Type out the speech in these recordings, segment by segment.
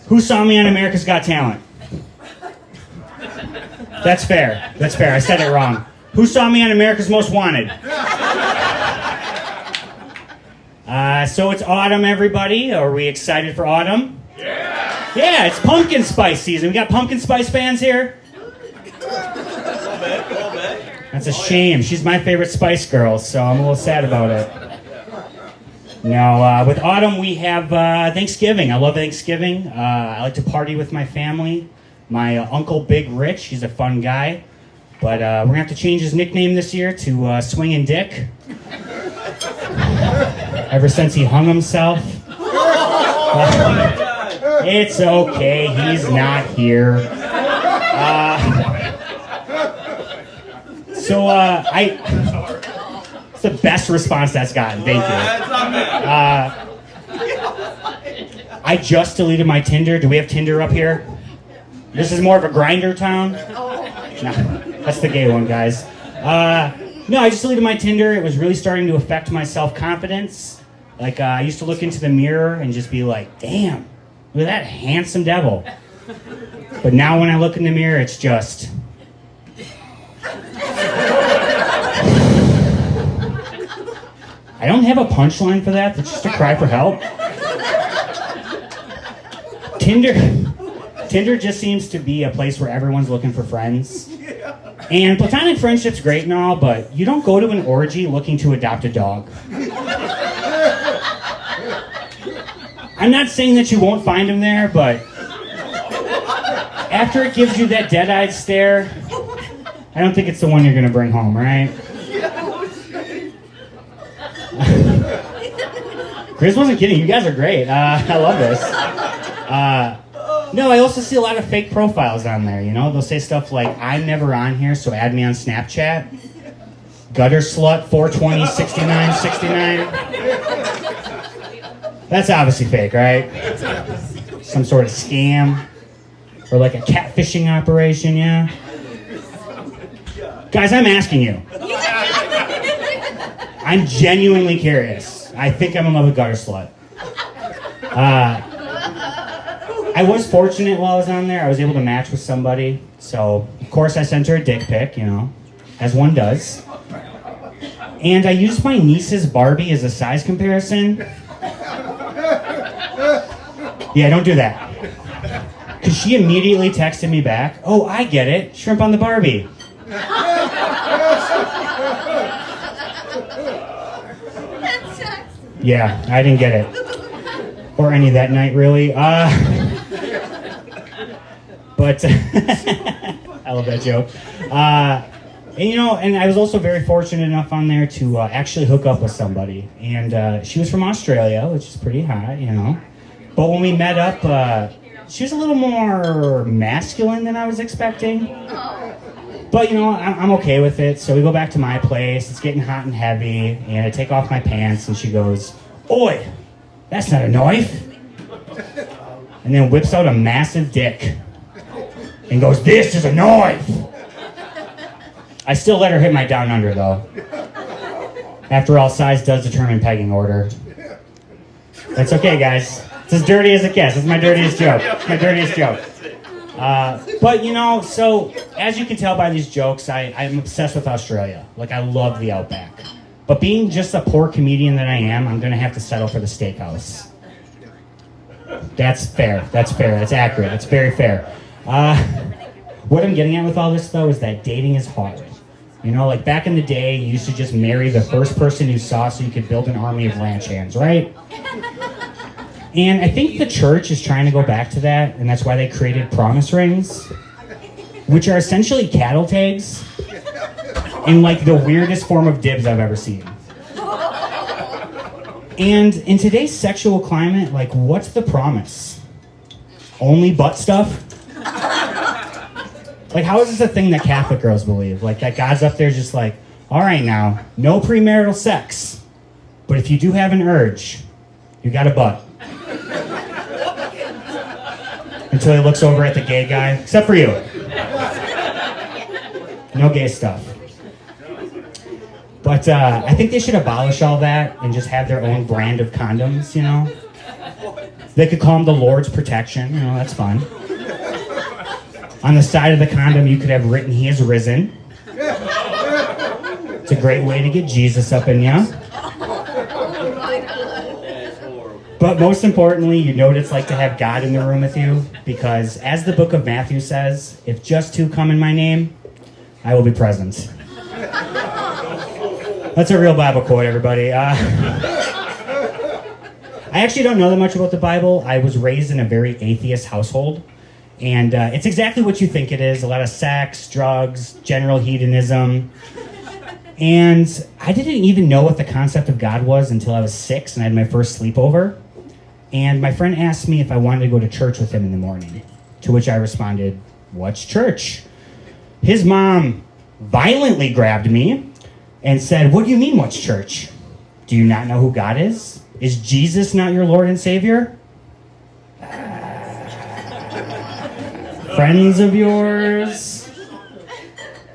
Who saw me on America's Got Talent? That's fair. That's fair. I said it wrong. Who saw me on America's Most Wanted? So it's autumn, everybody. Are we excited for autumn? Yeah! Yeah, it's pumpkin spice season. We got pumpkin spice fans here? A little bit. That's a shame. She's my favorite Spice Girl, so I'm a little sad about it. Now, with autumn, we have Thanksgiving. I love Thanksgiving. I like to party with my family. My Uncle Big Rich, he's a fun guy. But we're going to have to change his nickname this year to Swingin' Dick. Ever since he hung himself. It's okay, he's not here. It's the best response that's gotten. Thank you. I just deleted my Tinder. Do we have Tinder up here? This is more of a grinder town. No, that's the gay one, guys. No, I just deleted my Tinder. It was really starting to affect my self-confidence. Like, I used to look into the mirror and just be like, damn, look at that handsome devil. But now when I look in the mirror, it's just... I don't have a punchline for that. It's just a cry for help. Tinder just seems to be a place where everyone's looking for friends. And platonic friendship's great and all, but you don't go to an orgy looking to adopt a dog. I'm not saying that you won't find him there, but after it gives you that dead-eyed stare, I don't think it's the one you're going to bring home, right? Chris wasn't kidding. You guys are great. I love this. No, I also see a lot of fake profiles on there, you know? They'll say stuff like, I'm never on here, so add me on Snapchat. Gutter slut, 420, 69, 69. That's obviously fake, right? Some sort of scam. Or like a catfishing operation, yeah? Guys, I'm asking you. I'm genuinely curious. I think I'm in love with gutter slut. I was fortunate while I was on there. I was able to match with somebody. So, of course, I sent her a dick pic, you know, as one does. And I used my niece's Barbie as a size comparison. Yeah, don't do that. Because she immediately texted me back, oh, I get it. Shrimp on the Barbie. Yeah, I didn't get it. Or any that night, really. But I love that joke. And, you know, and I was also very fortunate enough on there to actually hook up with somebody. And she was from Australia, which is pretty hot, you know. But when we met up, she was a little more masculine than I was expecting. But, you know, I'm okay with it. So we go back to my place. It's getting hot and heavy. And I take off my pants, and she goes, oi, that's not a knife. And then whips out a massive dick. And goes, this is a knife. I still let her hit my down under, though. After all, size does determine pegging order. That's okay, guys. It's as dirty as it gets. It's my dirtiest joke. It's my dirtiest joke. But, you know, so, as you can tell by these jokes, I'm obsessed with Australia. Like, I love the Outback. But being just a poor comedian that I am, I'm going to have to settle for the steakhouse. That's fair. That's fair. That's accurate. That's very fair. What I'm getting at with all this, though, is that dating is hard. You know, like back in the day, you used to just marry the first person you saw so you could build an army of ranch hands, right? And I think the church is trying to go back to that, and that's why they created promise rings, which are essentially cattle tags in like the weirdest form of dibs I've ever seen. And in today's sexual climate, like, what's the promise? Only butt stuff? Like, how is this a thing that Catholic girls believe? Like, that God's up there just like, all right now, no premarital sex, but if you do have an urge, you got a butt. Until he looks over at the gay guy, except for you. No gay stuff. But I think they should abolish all that and just have their own brand of condoms, you know? They could call him the Lord's protection. You know, that's fun. On the side of the condom, you could have written, "He is risen." It's a great way to get Jesus up in you. But most importantly, you know what it's like to have God in the room with you, because as the book of Matthew says, if just two come in my name, I will be present. That's a real Bible quote, everybody. I actually don't know that much about the Bible. I was raised in a very atheist household, and it's exactly what you think it is. A lot of sex, drugs, general hedonism. And I didn't even know what the concept of God was until I was 6 and I had my first sleepover. And my friend asked me if I wanted to go to church with him in the morning, to which I responded, "What's church?" His mom violently grabbed me and said, "What do you mean, what's church? Do you not know who God is? Is Jesus not your Lord and Savior? Friends of yours?"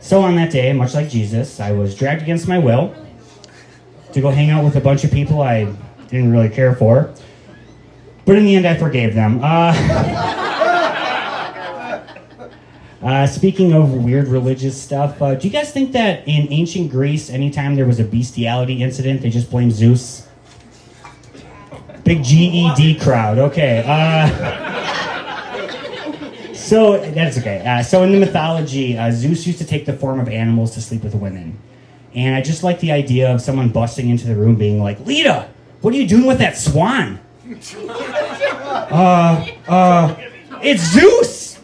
So on that day, much like Jesus, I was dragged against my will to go hang out with a bunch of people I didn't really care for. But in the end, I forgave them. Speaking of weird religious stuff, do you guys think that in ancient Greece, anytime there was a bestiality incident, they just blamed Zeus? Big GED crowd. Okay. So that's okay. So in the mythology, Zeus used to take the form of animals to sleep with women. And I just like the idea of someone busting into the room being like, "Lita, what are you doing with that swan?" It's Zeus!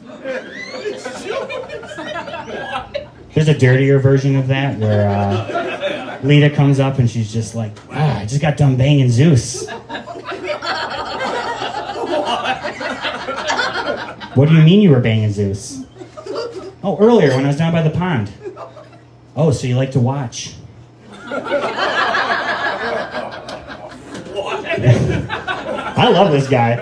There's a dirtier version of that where Lita comes up and she's just like, "I just got done banging Zeus." "What do you mean you were banging Zeus?" "Oh, earlier when I was down by the pond." "Oh, so you like to watch." I love this guy.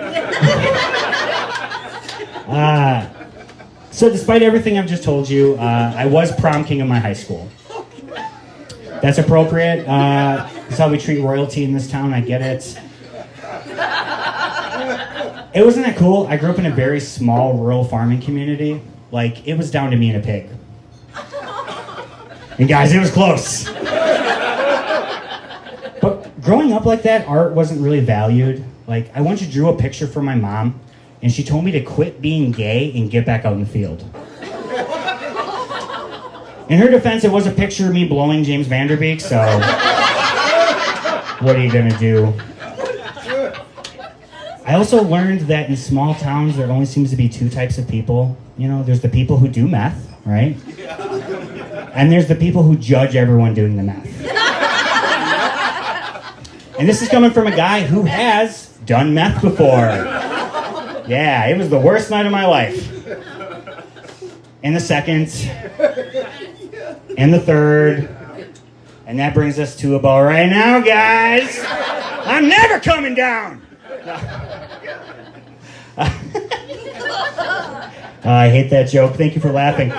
So despite everything I've just told you, I was prom king of my high school. That's appropriate. That's how we treat royalty in this town. I get it. It wasn't that cool. I grew up in a very small rural farming community. Like, it was down to me and a pig. And guys, it was close. But growing up like that, art wasn't really valued. Like, I once drew a picture for my mom, and she told me to quit being gay and get back out in the field. In her defense, it was a picture of me blowing James Vanderbeek, so what are you gonna do? I also learned that in small towns, there only seems to be two types of people. You know, there's the people who do meth, right? And there's the people who judge everyone doing the meth. And this is coming from a guy who has done meth before. Yeah, it was the worst night of my life. And the second, and the third, and that brings us to about right now, guys. I'm never coming down. I hate that joke. Thank you for laughing.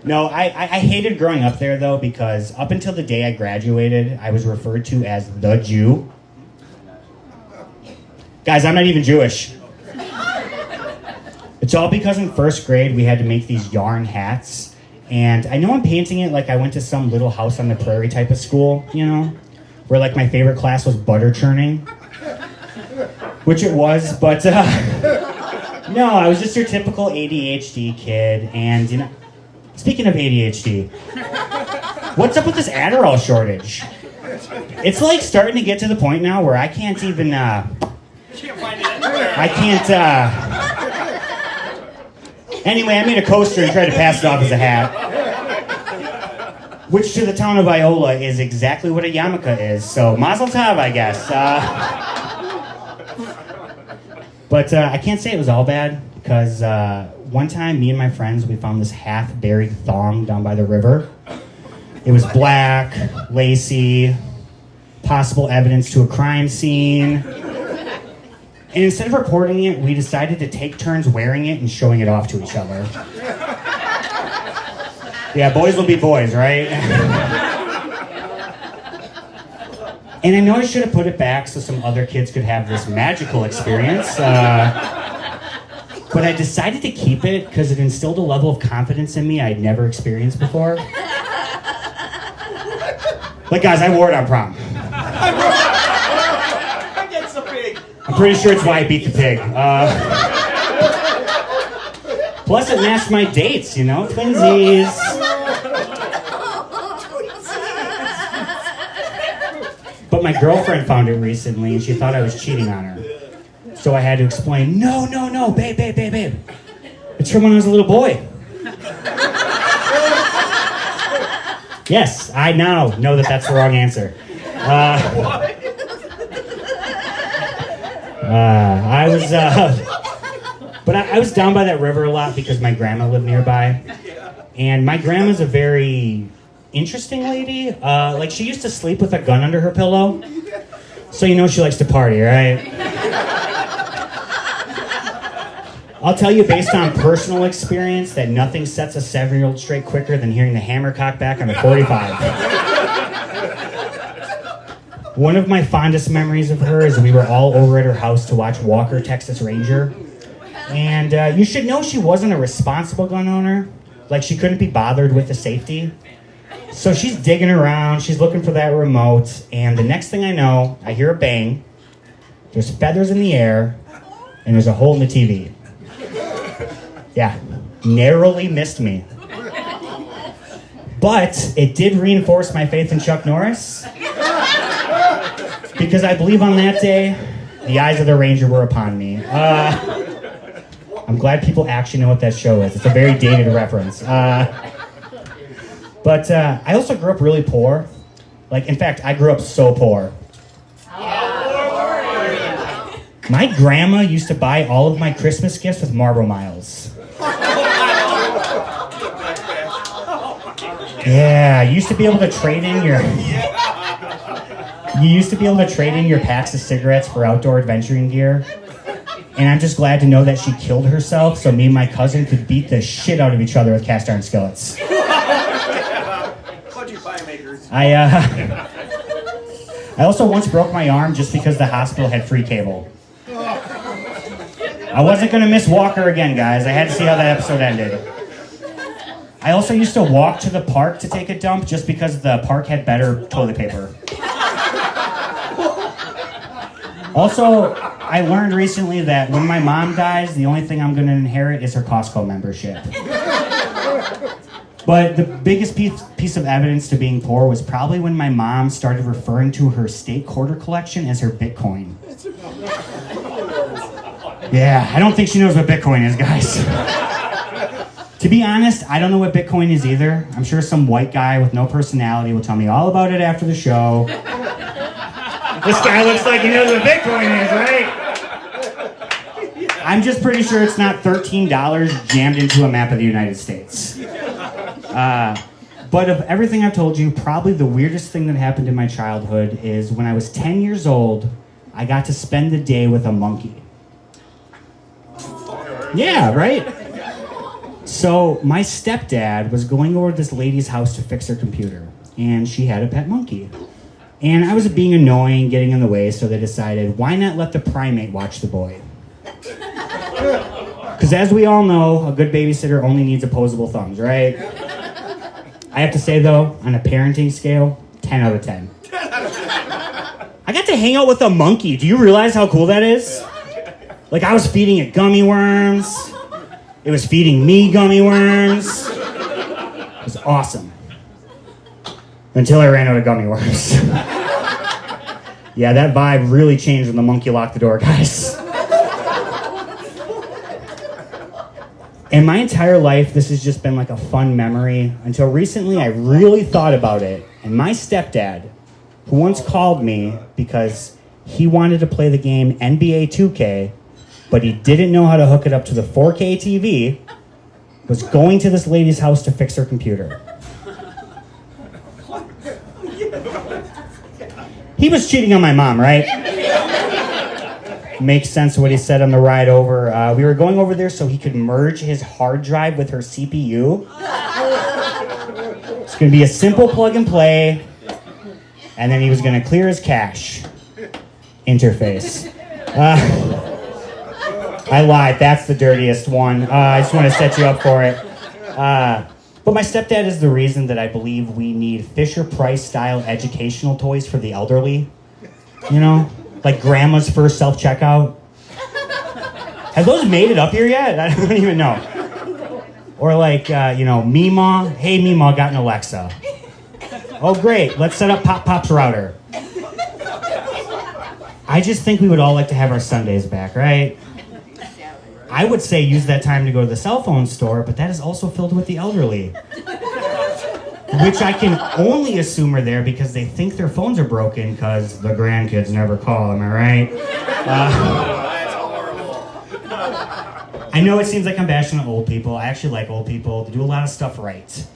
No, I hated growing up there, though, because up until the day I graduated, I was referred to as the Jew. Guys, I'm not even Jewish. It's all because in first grade, we had to make these yarn hats. And I know I'm painting it like I went to some little house on the prairie type of school, you know, where like my favorite class was butter churning. Which it was, but no, I was just your typical ADHD kid. And, you know, speaking of ADHD, what's up with this Adderall shortage? It's like starting to get to the point now where I can't even, Anyway, I made a coaster and tried to pass it off as a hat. Which to the town of Iola is exactly what a yarmulke is. So, mazel tov, I guess. But I can't say it was all bad, because one time, me and my friends, we found this half-buried thong down by the river. It was black, lacy, possible evidence to a crime scene. And instead of reporting it, we decided to take turns wearing it and showing it off to each other. Yeah, boys will be boys, right? And I know I should have put it back so some other kids could have this magical experience. But I decided to keep it because it instilled a level of confidence in me I'd never experienced before. Like, guys, I wore it on prom. That's the pig. I'm pretty sure it's why I beat the pig. Plus, it matched my dates, you know? Twinsies. But my girlfriend found it recently, and she thought I was cheating on her. So I had to explain, no, babe. It's from when I was a little boy. Yes, I now know that that's the wrong answer. I was down by that river a lot because my grandma lived nearby. And my grandma's a very interesting lady. Like, she used to sleep with a gun under her pillow. So you know she likes to party, right? I'll tell you based on personal experience that nothing sets a 7-year-old straight quicker than hearing the hammer cock back on a 45. One of my fondest memories of her is we were all over at her house to watch Walker, Texas Ranger. And you should know she wasn't a responsible gun owner. Like, she couldn't be bothered with the safety. So she's digging around, she's looking for that remote, and the next thing I know, I hear a bang, there's feathers in the air, and there's a hole in the TV. Yeah, narrowly missed me. But it did reinforce my faith in Chuck Norris. Because I believe on that day, the eyes of the Ranger were upon me. I'm glad people actually know what that show is. It's a very dated reference. But I also grew up really poor. Like, in fact, I grew up so poor. My grandma used to buy all of my Christmas gifts with Marlboro Miles. Yeah, you used to be able to trade in your... You used to be able to trade in your packs of cigarettes for outdoor adventuring gear. And I'm just glad to know that she killed herself so me and my cousin could beat the shit out of each other with cast iron skillets. I also once broke my arm just because the hospital had free cable. I wasn't going to miss Walker again, guys. I had to see how that episode ended. I also used to walk to the park to take a dump just because the park had better toilet paper. Also, I learned recently that when my mom dies, the only thing I'm going to inherit is her Costco membership. But the biggest piece of evidence to being poor was probably when my mom started referring to her state quarter collection as her Bitcoin. Yeah, I don't think she knows what Bitcoin is, guys. To be honest, I don't know what Bitcoin is either. I'm sure some white guy with no personality will tell me all about it after the show. This guy looks like he knows what Bitcoin is, right? I'm just pretty sure it's not $13 jammed into a map of the United States. But of everything I've told you, probably the weirdest thing that happened in my childhood is when I was 10 years old, I got to spend the day with a monkey. Yeah, right? So my stepdad was going over to this lady's house to fix her computer, and she had a pet monkey. And I was being annoying, getting in the way, so they decided, why not let the primate watch the boy? Because as we all know, a good babysitter only needs opposable thumbs, right? I have to say, though, on a parenting scale, 10 out of 10. I got to hang out with a monkey. Do you realize how cool that is? Like, I was feeding it gummy worms. It was feeding me gummy worms. It was awesome. Until I ran out of gummy worms. Yeah, that vibe really changed when the monkey locked the door, guys. And my entire life, this has just been like a fun memory. Until recently, I really thought about it. And my stepdad, who once called me because he wanted to play the game NBA 2K, but he didn't know how to hook it up to the 4K TV, was going to this lady's house to fix her computer. He was cheating on my mom, right? Makes sense what he said on the ride over. We were going over there so he could merge his hard drive with her CPU. It's going to be a simple plug and play. And then he was going to clear his cache interface. I lied. That's the dirtiest one. I just want to set you up for it. But my stepdad is the reason that I believe we need Fisher-Price-style educational toys for the elderly. You know? Like grandma's first self-checkout. Have those made it up here yet? I don't even know. Or like, Meemaw. Hey, Meemaw, got an Alexa. Oh, great. Let's set up Pop's router. I just think we would all like to have our Sundays back, right? I would say use that time to go to the cell phone store, but that is also filled with the elderly. Which I can only assume are there because they think their phones are broken because the grandkids never call, am I right? That's horrible. I know it seems like I'm bashing on old people. I actually like old people. They do a lot of stuff right.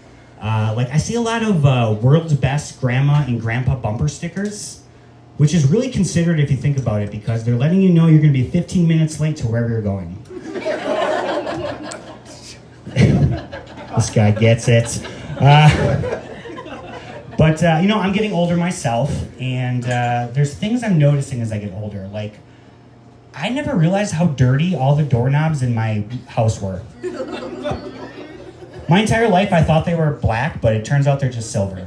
I see a lot of world's best grandma and grandpa bumper stickers, which is really considered if you think about it because they're letting you know you're going to be 15 minutes late to wherever you're going. This guy gets it. But I'm getting older myself, and there's things I'm noticing as I get older. Like, I never realized how dirty all the doorknobs in my house were. My entire life, I thought they were black, but it turns out they're just silver.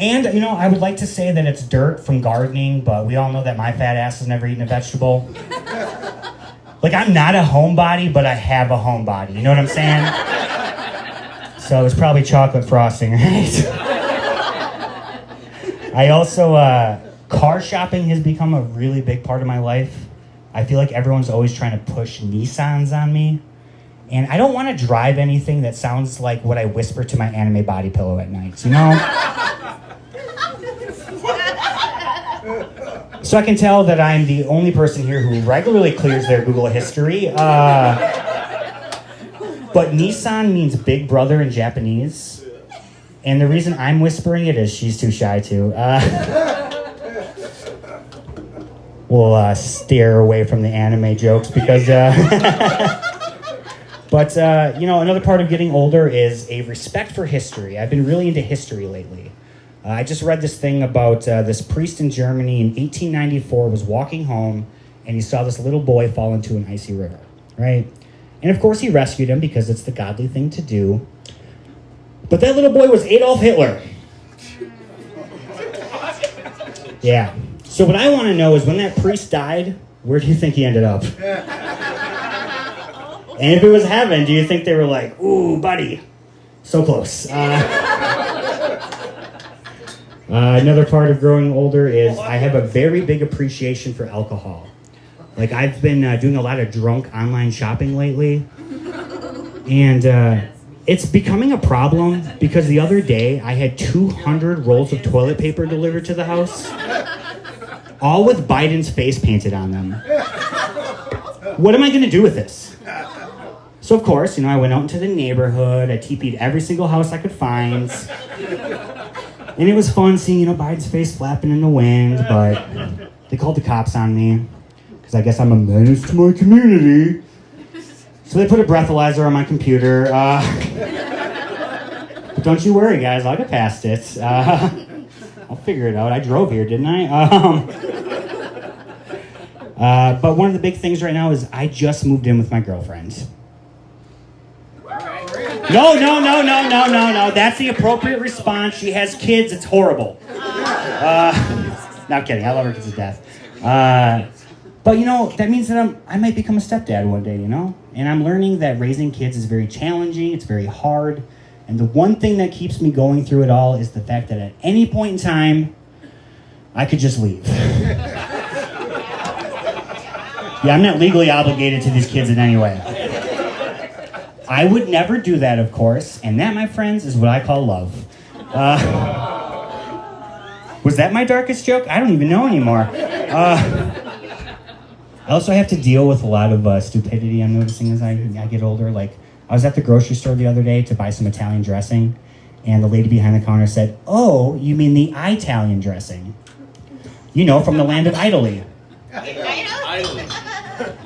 And, I would like to say that it's dirt from gardening, but we all know that my fat ass has never eaten a vegetable. Like, I'm not a homebody, but I have a homebody. You know what I'm saying? So it's probably chocolate frosting, right? I also, car shopping has become a really big part of my life. I feel like everyone's always trying to push Nissans on me. And I don't want to drive anything that sounds like what I whisper to my anime body pillow at night, you know? So I can tell that I'm the only person here who regularly clears their Google history. But Nissan means big brother in Japanese. And the reason I'm whispering it is she's too shy to. We'll steer away from the anime jokes because... But, another part of getting older is a respect for history. I've been really into history lately. I just read this thing about this priest in Germany in 1894 was walking home and he saw this little boy fall into an icy river, right? And of course he rescued him because it's the godly thing to do. But that little boy was Adolf Hitler. Yeah. So what I want to know is when that priest died, where do you think he ended up? And if it was heaven, do you think they were like, ooh, buddy, so close? Another part of growing older is I have a very big appreciation for alcohol. Like, I've been doing a lot of drunk online shopping lately. And it's becoming a problem because the other day I had 200 rolls of toilet paper delivered to the house, all with Biden's face painted on them. What am I going to do with this? So, of course, I went out into the neighborhood. I TP'd every single house I could find. And it was fun seeing, Biden's face flapping in the wind, but they called the cops on me because I guess I'm a menace to my community. So they put a breathalyzer on my computer. But don't you worry, guys. I'll get past it. I'll figure it out. I drove here, didn't I? But one of the big things right now is I just moved in with my girlfriend. No. That's the appropriate response. She has kids. It's horrible. Not kidding. I love her kids to death. But, that means that I might become a stepdad one day, And I'm learning that raising kids is very challenging. It's very hard. And the one thing that keeps me going through it all is the fact that at any point in time, I could just leave. Yeah, I'm not legally obligated to these kids in any way. I would never do that, of course, and that, my friends, is what I call love. Was that my darkest joke? I don't even know anymore. I also have to deal with a lot of stupidity I'm noticing as I get older. Like, I was at the grocery store the other day to buy some Italian dressing, and the lady behind the counter said, "Oh, you mean the Italian dressing? From the land of Italy."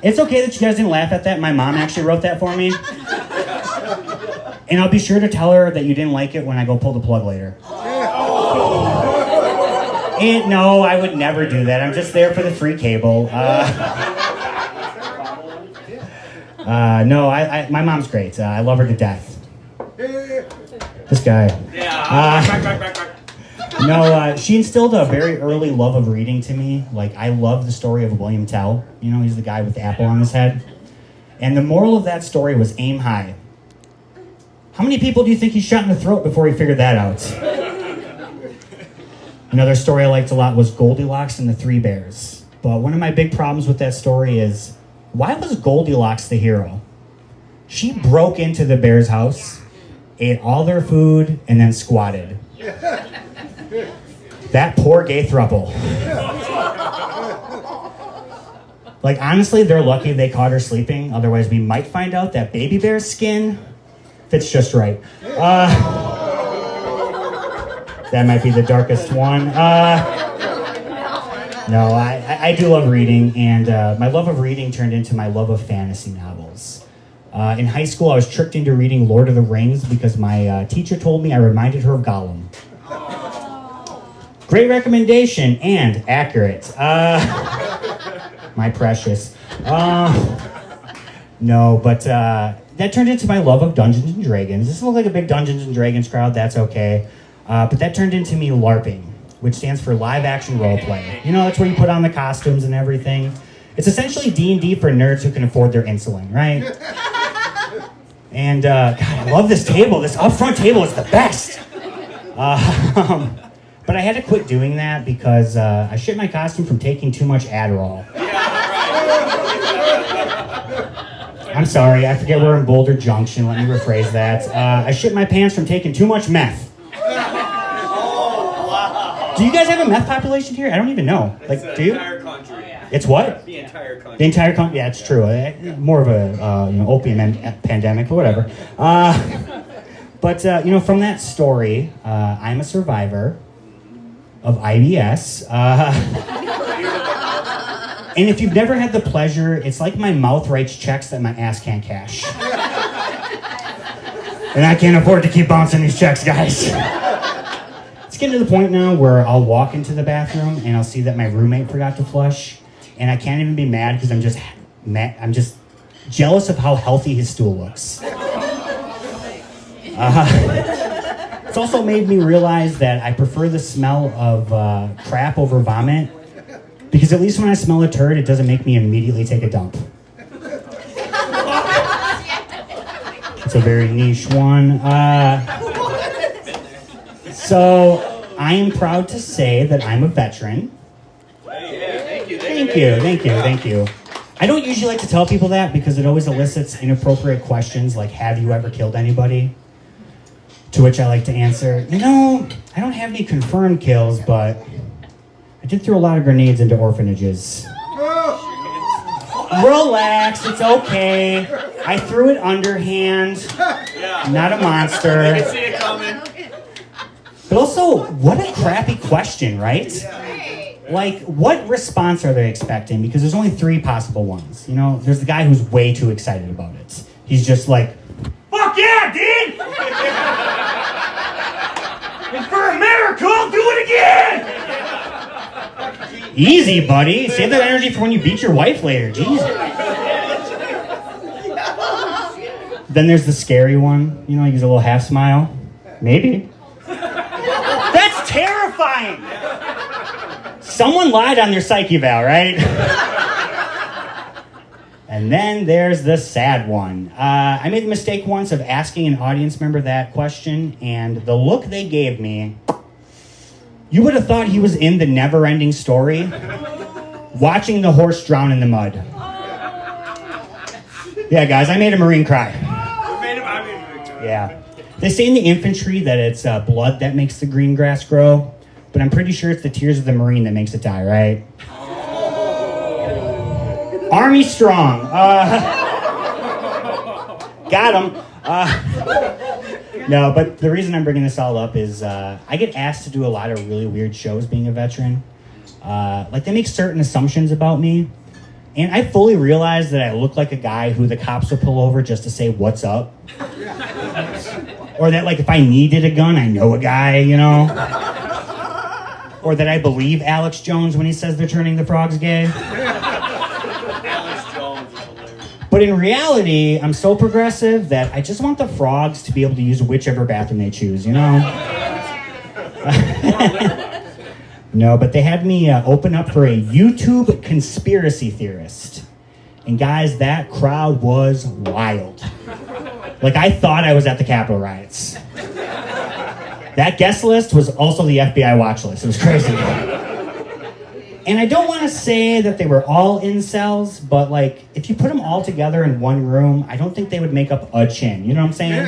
It's okay that you guys didn't laugh at that. My mom actually wrote that for me. And I'll be sure to tell her that you didn't like it when I go pull the plug later. And no, I would never do that. I'm just there for the free cable. No, my mom's great. I love her to death. This guy. No, she instilled a very early love of reading to me. Like, I love the story of William Tell. You know, he's the guy with the apple on his head. And the moral of that story was aim high. How many people do you think he shot in the throat before he figured that out? Another story I liked a lot was Goldilocks and the Three Bears. But one of my big problems with that story is, why was Goldilocks the hero? She broke into the bear's house, ate all their food, and then squatted. That poor gay throuple. Like, honestly, they're lucky they caught her sleeping. Otherwise, we might find out that baby bear's skin fits just right. That might be the darkest one. No, I do love reading, and my love of reading turned into my love of fantasy novels. In high school, I was tricked into reading Lord of the Rings because my teacher told me I reminded her of Gollum. Great recommendation, and accurate. My precious. No, but that turned into my love of Dungeons and Dragons. This looked like a big Dungeons and Dragons crowd, that's okay. But that turned into me LARPing, which stands for live action roleplay. You know, that's where you put on the costumes and everything. It's essentially D&D for nerds who can afford their insulin, right? And God, I love this table. This up front table is the best. But I had to quit doing that because I shit my costume from taking too much Adderall. I'm sorry, I forget we're in Boulder Junction. Let me rephrase that. I shit my pants from taking too much meth. Do you guys have a meth population here? I don't even know. Like, do you? The entire country. It's what? The entire country. The entire country. Yeah, it's true. More of a opium pandemic, but whatever. But from that story, I'm a survivor of IBS. And if you've never had the pleasure, it's like my mouth writes checks that my ass can't cash. And I can't afford to keep bouncing these checks, guys. It's getting to the point now where I'll walk into the bathroom and I'll see that my roommate forgot to flush, and I can't even be mad because I'm just jealous of how healthy his stool looks. It's also made me realize that I prefer the smell of crap over vomit, because at least when I smell a turd, it doesn't make me immediately take a dump. It's a very niche one. So, I am proud to say that I'm a veteran. Thank you. I don't usually like to tell people that because it always elicits inappropriate questions like, have you ever killed anybody? To which I like to answer, I don't have any confirmed kills, but I did throw a lot of grenades into orphanages. Relax, it's okay. I threw it underhand. Not a monster. I can see it coming. But also, what a crappy question, right? Like, what response are they expecting? Because there's only 3 possible ones. There's the guy who's way too excited about it. He's just like, fuck yeah, dude! And for America, I'll do it again! Easy, buddy. Save that energy for when you beat your wife later. Jesus. Then there's the scary one. He gives a little half smile. Maybe. That's terrifying! Someone lied on their psych eval, right? And then there's the sad one. I made the mistake once of asking an audience member that question, and the look they gave me, you would have thought he was in the Never-Ending Story, watching the horse drown in the mud. Yeah, guys, I made a Marine cry. Yeah. They say in the infantry that it's blood that makes the green grass grow, but I'm pretty sure it's the tears of the Marine that makes it die, right? Army strong. Got him. No, but the reason I'm bringing this all up is I get asked to do a lot of really weird shows being a veteran. They make certain assumptions about me, and I fully realize that I look like a guy who the cops will pull over just to say, what's up? Or that, if I needed a gun, I know a guy, Or that I believe Alex Jones when he says they're turning the frogs gay. Alex Jones is hilarious. But in reality, I'm so progressive that I just want the frogs to be able to use whichever bathroom they choose, you know? No, but they had me open up for a YouTube conspiracy theorist. And guys, that crowd was wild. Like, I thought I was at the Capitol riots. That guest list was also the FBI watch list. It was crazy. And I don't want to say that they were all incels, but like, if you put them all together in one room, I don't think they would make up a chin. You know what I'm saying?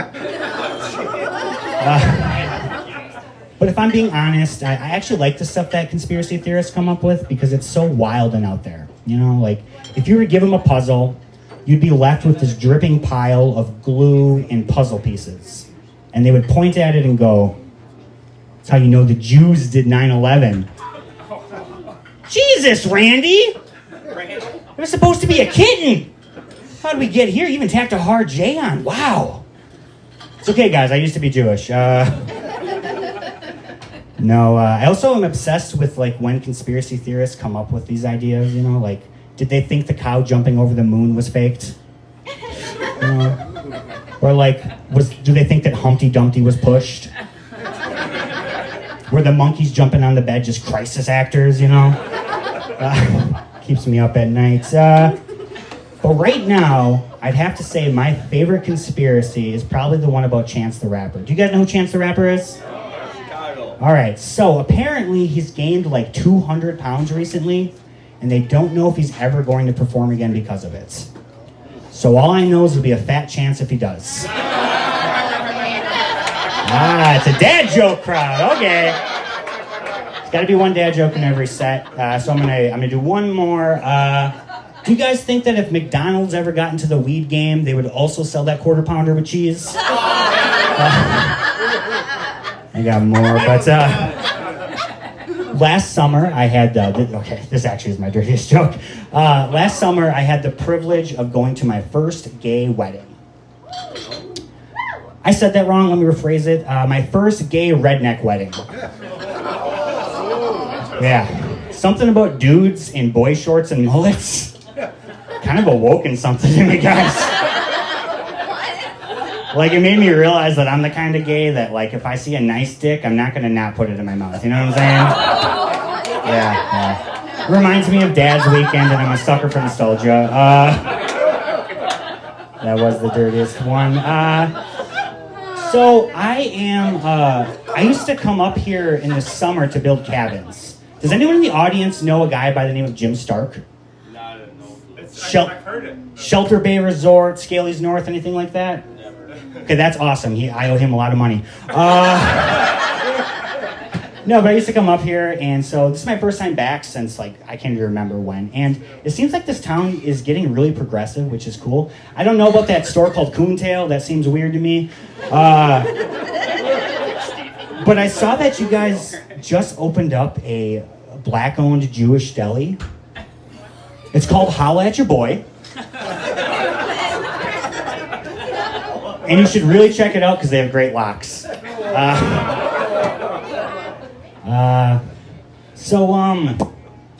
But if I'm being honest, I actually like the stuff that conspiracy theorists come up with because it's so wild and out there. You know, like, if you were to give them a puzzle, you'd be left with this dripping pile of glue and puzzle pieces. And they would point at it and go, "That's how you know the Jews did 9/11. Jesus, Randy! It was supposed to be a kitten! How did we get here? You even tacked a hard J on. Wow. It's okay, guys. I used to be Jewish. No, I also am obsessed with, like, when conspiracy theorists come up with these ideas, you know? Like, did they think the cow jumping over the moon was faked? You know? Or, like, do they think that Humpty Dumpty was pushed? Were the monkeys jumping on the bed just crisis actors, you know? Keeps me up at night. But right now, I'd have to say my favorite conspiracy is probably the one about Chance the Rapper. Do you guys know who Chance the Rapper is? Chicago. All right, so apparently he's gained like 200 pounds recently, and they don't know if he's ever going to perform again because of it. So all I know is there'll be a fat chance if he does. It's a dad joke crowd. Okay. There's got to be one dad joke in every set. So I'm gonna do one more. Do you guys think that if McDonald's ever got into the weed game, they would also sell that quarter pounder with cheese? I got more, but last summer I had this actually is my dirtiest joke. Last summer I had the privilege of going to my first gay wedding. I said that wrong, let me rephrase it. My first gay redneck wedding. Yeah. Something about dudes in boy shorts and mullets kind of awoken something in me, guys. Like, it made me realize that I'm the kind of gay that, like, if I see a nice dick, I'm not going to not put it in my mouth. You know what I'm saying? Yeah. It reminds me of Dad's Weekend, and I'm a sucker for nostalgia. That was the dirtiest one. So I used to come up here in the summer to build cabins. Does anyone in the audience know a guy by the name of Jim Stark? No, I didn't know. I've heard it. Shelter Bay Resort, Scaley's North, anything like that? Never. Okay, that's awesome. I owe him a lot of money. No, but I used to come up here, and so this is my first time back since, like, I can't even remember when. And it seems like this town is getting really progressive, which is cool. I don't know about that store called Coontail. That seems weird to me. But I saw that you guys just opened up a black-owned Jewish deli. It's called Holla at Your Boy. And you should really check it out because they have great locks.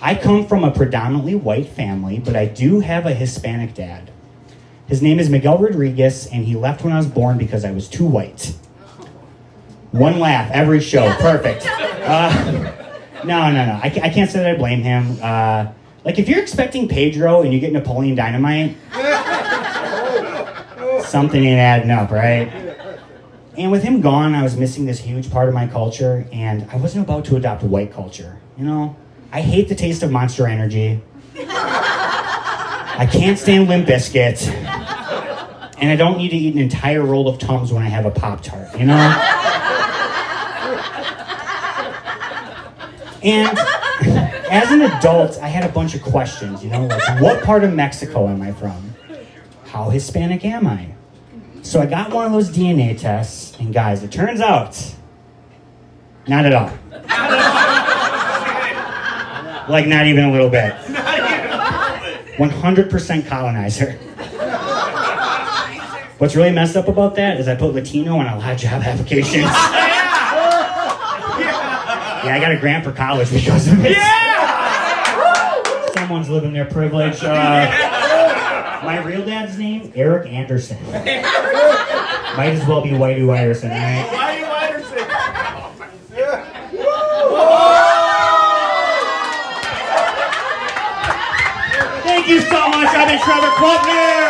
I come from a predominantly white family, but I do have a Hispanic dad. His name is Miguel Rodriguez, and he left when I was born because I was too white. One laugh every show, perfect. No. I can't say that I blame him. Like, if you're expecting Pedro and you get Napoleon Dynamite, something ain't adding up, right? And with him gone, I was missing this huge part of my culture, and I wasn't about to adopt white culture. You know, I hate the taste of Monster Energy. I can't stand Limp Bizkit. And I don't need to eat an entire roll of Tums when I have a Pop-Tart, you know? And as an adult, I had a bunch of questions, you know, like, what part of Mexico am I from? How Hispanic am I? So I got one of those DNA tests, and guys, it turns out, not at all. Like, not even a little bit. 100% colonizer. What's really messed up about that is I put Latino on a lot of job applications. Yeah, I got a grant for college because of it. Yeah! Someone's living their privilege. My real dad's name, Eric Anderson. Might as well be Whitey Wyerson, all right? Whitey Wyerson. Thank you so much. I've been Trevor Klopner.